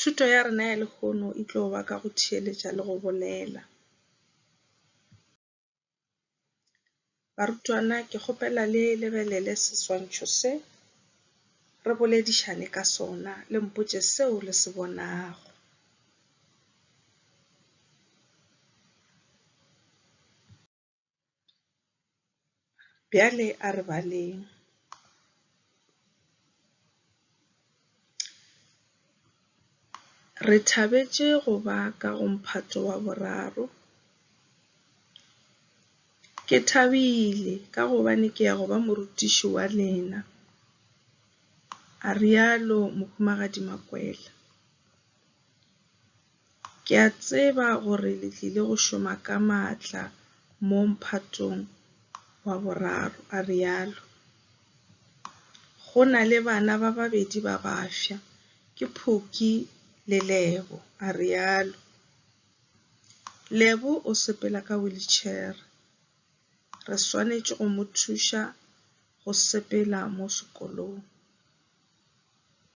Thuto ya rena ya lekgono e tlo ba ka go theeletša le go bolela. Barutwana ke kgopela le lebelele seswantšho se, re boledišane ka sona le mpotše seo le se bonago. Bjale a re baleng. Re thabetše go ba ka go Mphato wa boraro. Ke thabile ka gobane ke ya go ba morutiši wa lena, a rialo Mohumagadi Makwela. Ke a tseba gore le tlile go šoma ka maatla mo Mphatong wa boraro, a rialo. Go na le bana ba babedi ba bafsa, ke Phumi le Lebo, a rialo. Lebo o sepela ka wheelchair. Re swanetše go mo thuša go sepela mo sekolong.